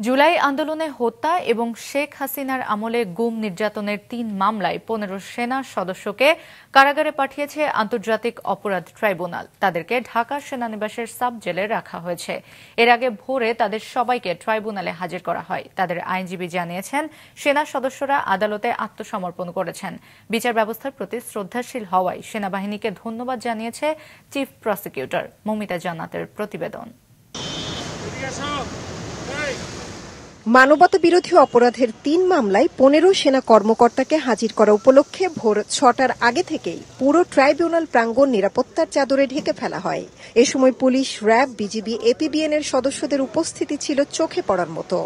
জুলাই আন্দোলনে হত্যা এবং শেখ হাসিনার আমলে গুম নির্যাতনের ৩ মামলায় ১৫ সেনা সদস্যকে কারাগারে পাঠিয়েছে আন্তর্জাতিক অপরাধ ট্রাইব্যুনাল। তাদেরকে ঢাকা সেনানিবাসের সাব জেলে রাখা হয়েছে। এর আগে ভোরে তাদের সবাইকে ট্রাইব্যুনালে হাজির করা হয়। তাদের আইনজীবী জানিয়েছেন, সেনা সদস্যরা আদালতে আত্মসমর্পণ করেছেন। বিচার ব্যবস্থার প্রতি শ্রদ্ধাশীল হওয়ায় সেনাবাহিনীকে ধন্যবাদ জানিয়েছে চিফ প্রসিকিউটর। মৌমিতা জান্নাতের প্রতিবেদন। মানবতা বিরোধী অপরাধের ৩ মামলায় ১৫ সেনা কর্মকর্তাকে হাজির করা উপলক্ষে ভোর ৬টার আগে থেকেই পুরো ট্রাইব্যুনাল প্রাঙ্গণ নিরাপত্তার চাদরে ঢেকে ফেলা হয়। এ সময় পুলিশ, র্যাব, বিজিবি, এপিবিএন এর সদস্যদের উপস্থিতি ছিল চোখে পড়ার মতো।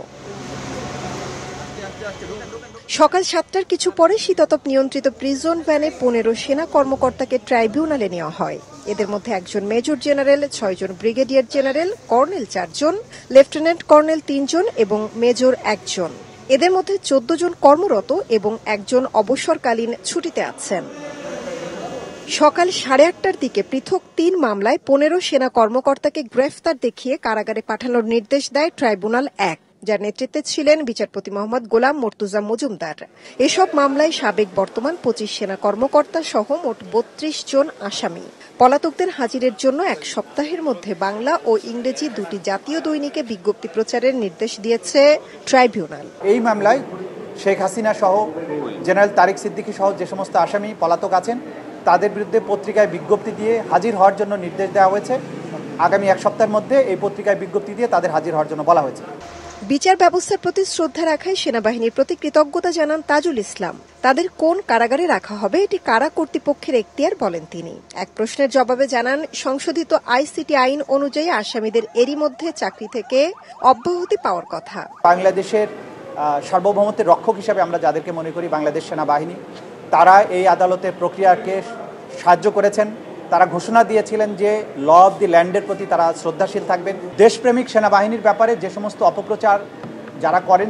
সকাল ৭টার কিছু পরে শীতাতপ নিয়ন্ত্রিত প্রিজন ভ্যানে ১৫ সেনা কর্মকর্তাকে ট্রাইব্যুনালে নেওয়া হয়। এদের মধ্যে একজন মেজর জেনারেল, ৬ জন ব্রিগেডিয়ার জেনারেল, কর্নেল ৪ জন, লেফটেন্যান্ট কর্নেল ৩ জন এবং মেজর ১ জন। এদের মধ্যে ১৪ জন কর্মরত এবং একজন অবসরকালীন ছুটিতে আছেন। সকাল ৮:৩০টার দিকে পৃথক ৩ মামলায় ১৫ সেনা কর্মকর্তাকে গ্রেফতার দেখিয়ে কারাগারে পাঠানোর নির্দেশ দেয় ট্রাইব্যুনাল ১, যার নেতৃত্বে ছিলেন বিচারপতি মোহাম্মদ গোলাম মর্তুজা মজুমদার। এসব মামলায় সাবেক বর্তমান ২৫ সেনা কর্মকর্তা সহ মোট ৩২ জন আসামি। পলাতকদের হাজিরের জন্য ১ সপ্তাহের মধ্যে বাংলা ও ইংরেজি ২টি জাতীয় দৈনিকে বিজ্ঞপ্তি প্রচারের নির্দেশ দিয়েছে ট্রাইব্যুনাল। এই মামলায় শেখ হাসিনা সহ জেনারেল তারিক সিদ্দিকী সহ যে সমস্ত আসামি পলাতক আছেন তাদের বিরুদ্ধে পত্রিকায় বিজ্ঞপ্তি দিয়ে হাজির হওয়ার জন্য নির্দেশ দেওয়া হয়েছে। আগামী ১ সপ্তাহের মধ্যে এই পত্রিকায় বিজ্ঞপ্তি দিয়ে তাদের হাজির হওয়ার জন্য বলা হয়েছে। বিচার ব্যবস্থার প্রতি শ্রদ্ধা রাখায় সেনাবাহিনীর প্রতি কৃতজ্ঞতা জানান তাজুল ইসলাম। তাদের কোন কারাগারে রাখা হবে এটি কারা কর্তৃপক্ষের এখতিয়ার বলেন তিনি। এক প্রশ্নের জবাবে জানান, সংশোধিত আইসিটি আইন অনুযায়ী আসামিদের এরই মধ্যে চাকরি থেকে অব্যাহতি পাওয়ার কথা। বাংলাদেশের সার্বভৌমত্বের রক্ষক হিসেবে আমরা যাদেরকে মনে করি বাংলাদেশ সেনাবাহিনী, তারা এই আদালতের প্রক্রিয়াকে সাহায্য করেছেন। তারা ঘোষণা দিয়েছিলেন যে ল অব দি ল্যান্ডের প্রতি তারা শ্রদ্ধাশীল থাকবেন। দেশপ্রেমিক সেনাবাহিনীর ব্যাপারে যে সমস্ত অপপ্রচার যারা করেন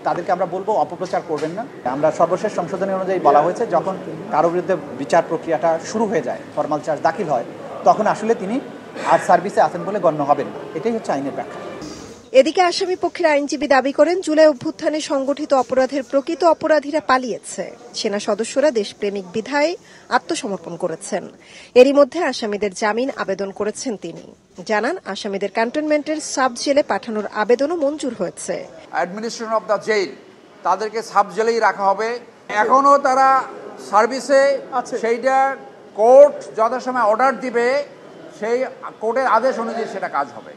তাদেরকে আমরা বলবো অপপ্রচার করবেন না। আমরা সর্বশেষ সংশোধনী অনুযায়ী বলা হয়েছে, যখন কারো বিরুদ্ধে বিচার প্রক্রিয়াটা শুরু হয়ে যায়, ফরমাল চার্জ দাখিল হয়, তখন আসলে তিনি আর সার্ভিসে আছেন বলে গণ্য হবেন না। এটাই হচ্ছে আইনের ব্যাখ্যা। এদিকে আসামি পক্ষের আইনজীবী দাবি করেন, জুলাই অভ্যুত্থানে সংগঠিত অপরাধের প্রকৃত অপরাধীরা পালিয়েছে। সেনা সদস্যরা দেশপ্রেমিক বিধায় আত্মসমর্পণ করেছেন। এরই মধ্যে আসামিদের জামিন আবেদন করেছেন তিনি। জানান, আসামিদের ক্যান্টনমেন্টের সাব জেলে পাঠানোর আবেদনও মঞ্জুর হয়েছে। অ্যাডমিনিস্ট্রেশন অব দ্য জেল, তাদেরকে সাব জেলেই রাখা হবে। এখনো তারা সার্ভিসে আছে, সেইটা কোর্ট যথাসময় অর্ডার দিবে, সেই কোর্টের আদেশ অনুযায়ী সেটা কাজ হবে।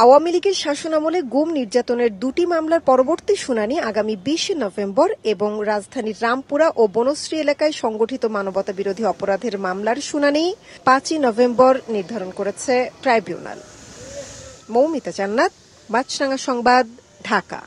আওয়ামী লীগের শাসনামলে গুম নির্যাতনের 2টি মামলার পরবর্তী শুনানি আগামী ২০ নভেম্বর এবং রাজধানীর রামপুরা ও বনশ্রী এলাকায় সংগঠিত মানবতা বিরোধী অপরাধের মামলার শুনানি ৫ই নভেম্বর নির্ধারণ করেছে ট্রাইব্যুনাল। মৌমিতা জান্নাত, মাছরাঙা সংবাদ, ঢাকা।